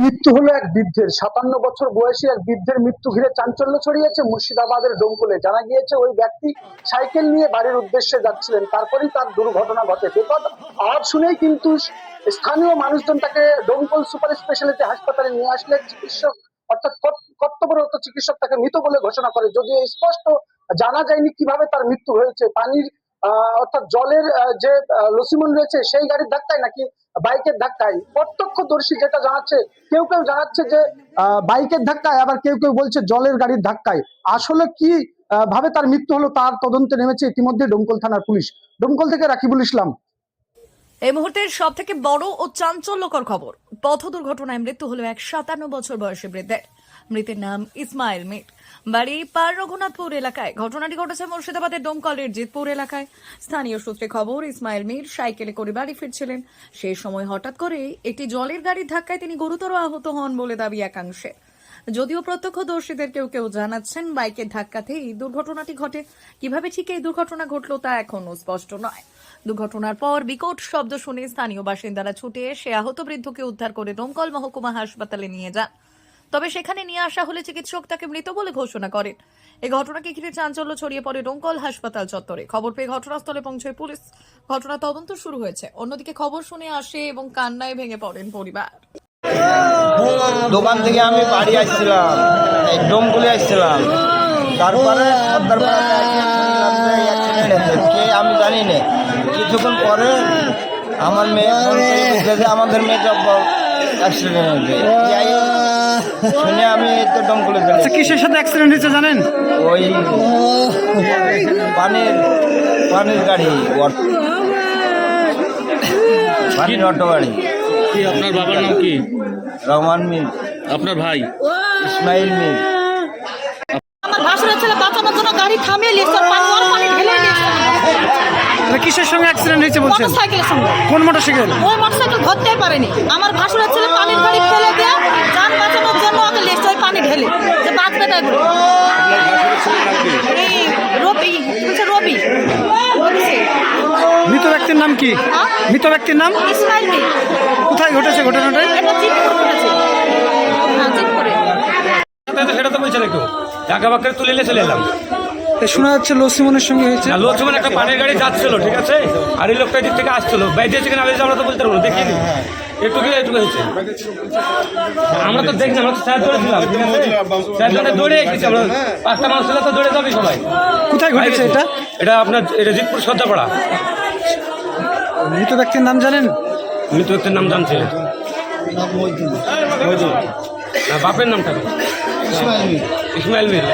মৃত্যু হলো এক বৃদ্ধের। 57 বছর বয়সী এক বৃদ্ধের মৃত্যু ঘিরে চাঞ্চল্য ছড়িয়েছে মুর্শিদাবাদের ডোমকলে। জানা গিয়েছে ওই ব্যক্তি সাইকেল নিয়ে বাড়ির উদ্দেশ্যে যাচ্ছিলেন, তারপরেই তার দুর্ঘটনা ঘটে। বিপদ আওয়াজ শুনেই কিন্তু স্থানীয় মানুষজন তাকে ডোমকল সুপার স্পেশালিটি হাসপাতালে নিয়ে আসলে চিকিৎসক অর্থাৎ কর্তব্যরত চিকিৎসক তাকে মৃত বলে ঘোষণা করে। যদিও স্পষ্ট জানা যায়নি কিভাবে তার মৃত্যু হয়েছে, পানির অর্থাৎ জলের যে লসিমন রয়েছে সেই গাড়ির ধাক্কায় নাকি বাইকের ধাক্কায়। প্রত্যক্ষদর্শী যেটা জানাচ্ছে, কেউ কেউ জানাচ্ছে যে বাইকের ধাক্কায়, আবার কেউ কেউ বলছে জলের গাড়ির ধাক্কায়। আসলে কি ভাবে তার মৃত্যু হলো তার তদন্তে নেমেছে ইতিমধ্যে ডোমকল থানার পুলিশ। ডোমকল থেকে রাকিবুল ইসলাম। এই মুহূর্তের সব থেকে বড় ও চাঞ্চল্যকর খবর, পথ দুর্ঘটনায় মৃত্যু হলো এক 57 বছর বয়সী বৃদ্ধের। মৃতের নাম ইসমাইল মির, বাড়ি পার রঘুনাথপুর এলাকায়। ঘটনাটি ঘটেছে মুর্শিদাবাদের ডোমকলের জিতপুর এলাকায়। স্থানীয় সূত্রে খবর, ইসমাইল মির সাইকেলে করে বাড়ি ফিরছিলেন। সেই সময় হঠাৎ করে একটি জলের গাড়ির ধাক্কায় তিনি গুরুতর আহত হন বলে দাবি একাংশের। যদিও প্রত্যক্ষদর্শীদের কেউ কেউ জানাচ্ছেন বাইকের ধাক্কাতেই দুর্ঘটনাটি ঘটে। কিভাবে ঠিক এই দুর্ঘটনা ঘটল তা এখনো স্পষ্ট নয়। দুর্ঘটনার পর বিকট শব্দ শুনে স্থানীয় বাসিন্দারা ছুটে এসে আহত বৃদ্ধকে উদ্ধার করে ডোমকল মহকুমা হাসপাতালে নিয়ে যান। তবে সেখানে নিয়ে আসা হলে চিকিৎসক তাকে মৃত বলে ঘোষণা করেন। এই ঘটনাকে ঘিরে চাঞ্চল্য ছড়িয়ে পড়ে ডোমকল হাসপাতাল চত্বরে। খবর পেয়ে ঘটনাস্থলে পৌঁছয় পুলিশ। ঘটনা তদন্ত শুরু হয়েছে। অন্যদিকে খবর শুনে আসে এবং কান্নায় ভেঙে পড়েন পরিবার। দোকান থেকে আমি বাড়ি আসছিলাম, ডোমকলে আসছিলাম। তারপরে কে আমি জানি না। কিছুক্ষণ পরে আমার মেয়ে আমাদের মেয়ে অ্যাক্সিডেন্ট হয়েছে। শুনে আমি তো ডোমকলে চলে। কিসের সাথে অ্যাক্সিডেন্ট হয়েছে জানেন? ওই পানির গাড়ি, পানির অটো গাড়ি। কি আপনার বাবার নাম কি? রহমান মির। আপনার ভাই? ইসমাইল মির। আমার ভাসুরের ছেলে বাঁচানোর জন্য গাড়ি থামিয়ে লিফটার পানি ঢেলে দিয়েছে। কিসের সঙ্গে অ্যাক্সিডেন্ট হয়েছে বলছেন? মোটরসাইকেলের সঙ্গে। কোন মোটরসাইকেল? ওই মোটরসাইকেল ধরতেই পারেনি। আমার ভাসুরের ছেলে পানির গাড়ি ফেলে দিয়ে যান বাঁচানোর জন্য ওকে লিফটার পানি ঢেলে যে বাঁচবে তাই বলে। এই রবি রবি মৃত ব্যক্তির নাম কি? মৃত ব্যক্তির নাম ইসমাইল মির। কোথায় ঘটেছে ঘটনাটা? এটা জিতপুরে ঘটেছে। হ্যাঁ, জিতপুরে। সেটা তো বলছে একটু ঢাকা বাক্যে তুলে নিয়ে চলে এলাম। শোনা যাচ্ছে লসিমনের সঙ্গে হয়েছে। লোকসমান একটা পানির গাড়ি যাচ্ছিল, ঠিক আছে, আর এই লোকটা দিক থেকে আসছিল। বাইরে সেখানে আগে আমরা তো বলতে পারবো, দেখিনি একটু হয়েছে। আমরা তো দেখছি, আমরা তো স্যার দৌড়েছিলাম, ঠিক আছে, স্যার জন্য দৌড়ে এসেছি আমরা। 5টা মানুষ ছিল তো দৌড়ে যাবে সবাই। কোথায় ঘটেছে এটা? এটা আপনার এটা জিতপুর সজ্জাপাড়া। মৃত ব্যক্তির নাম জানেন? মৃত ব্যক্তির নাম জানছে না, বাপের নামটা ইসমাইল মির।